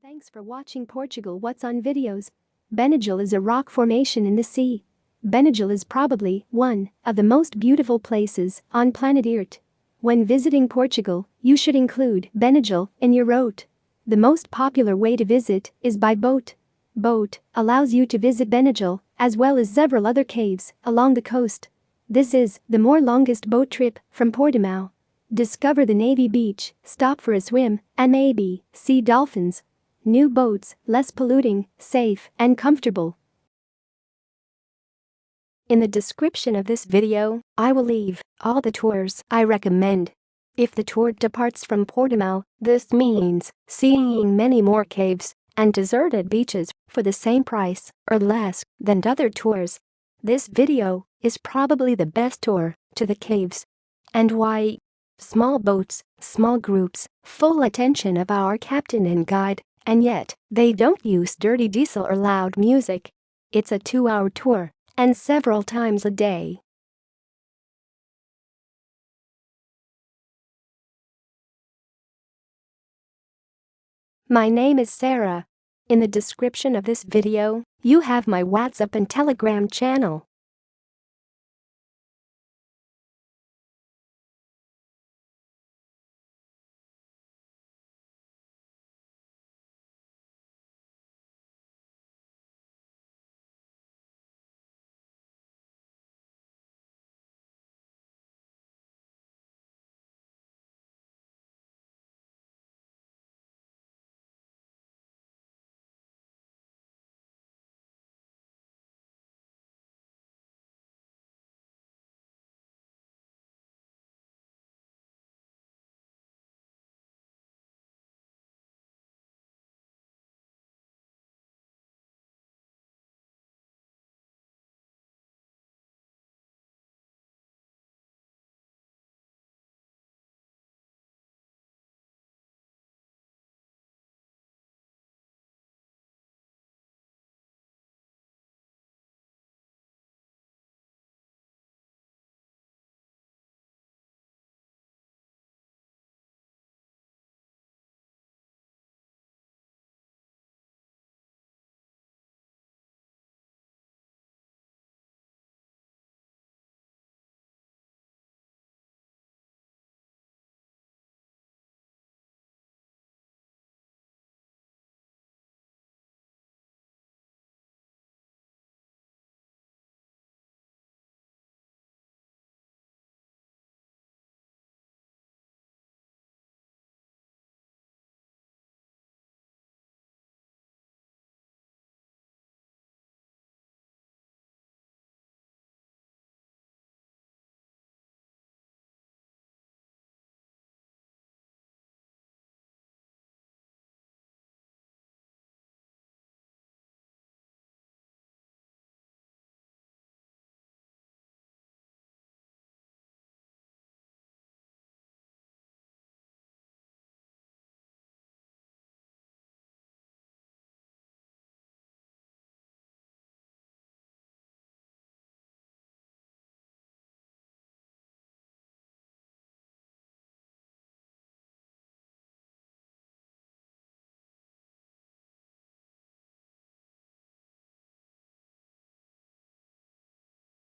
Thanks for watching Portugal What's on Videos. Benagil is a rock formation in the sea. Benagil is probably one of the most beautiful places on planet Earth. When visiting Portugal, you should include Benagil in your route. The most popular way to visit is by boat. Boat allows you to visit Benagil as well as several other caves along the coast. This is the longest boat trip from Portimao. Discover the navy beach, stop for a swim, and maybe see dolphins. New boats, less polluting, safe, and comfortable. In the description of this video, I will leave all the tours I recommend. If the tour departs from Portimao, this means seeing many more caves and deserted beaches for the same price or less than other tours. This video is probably the best tour to the caves. And why? Small boats, small groups, full attention of our captain and guide. And yet, they don't use dirty diesel or loud music. It's a 2-hour tour, and several times a day. My name is Sarah. In the description of this video, you have my WhatsApp and Telegram channel.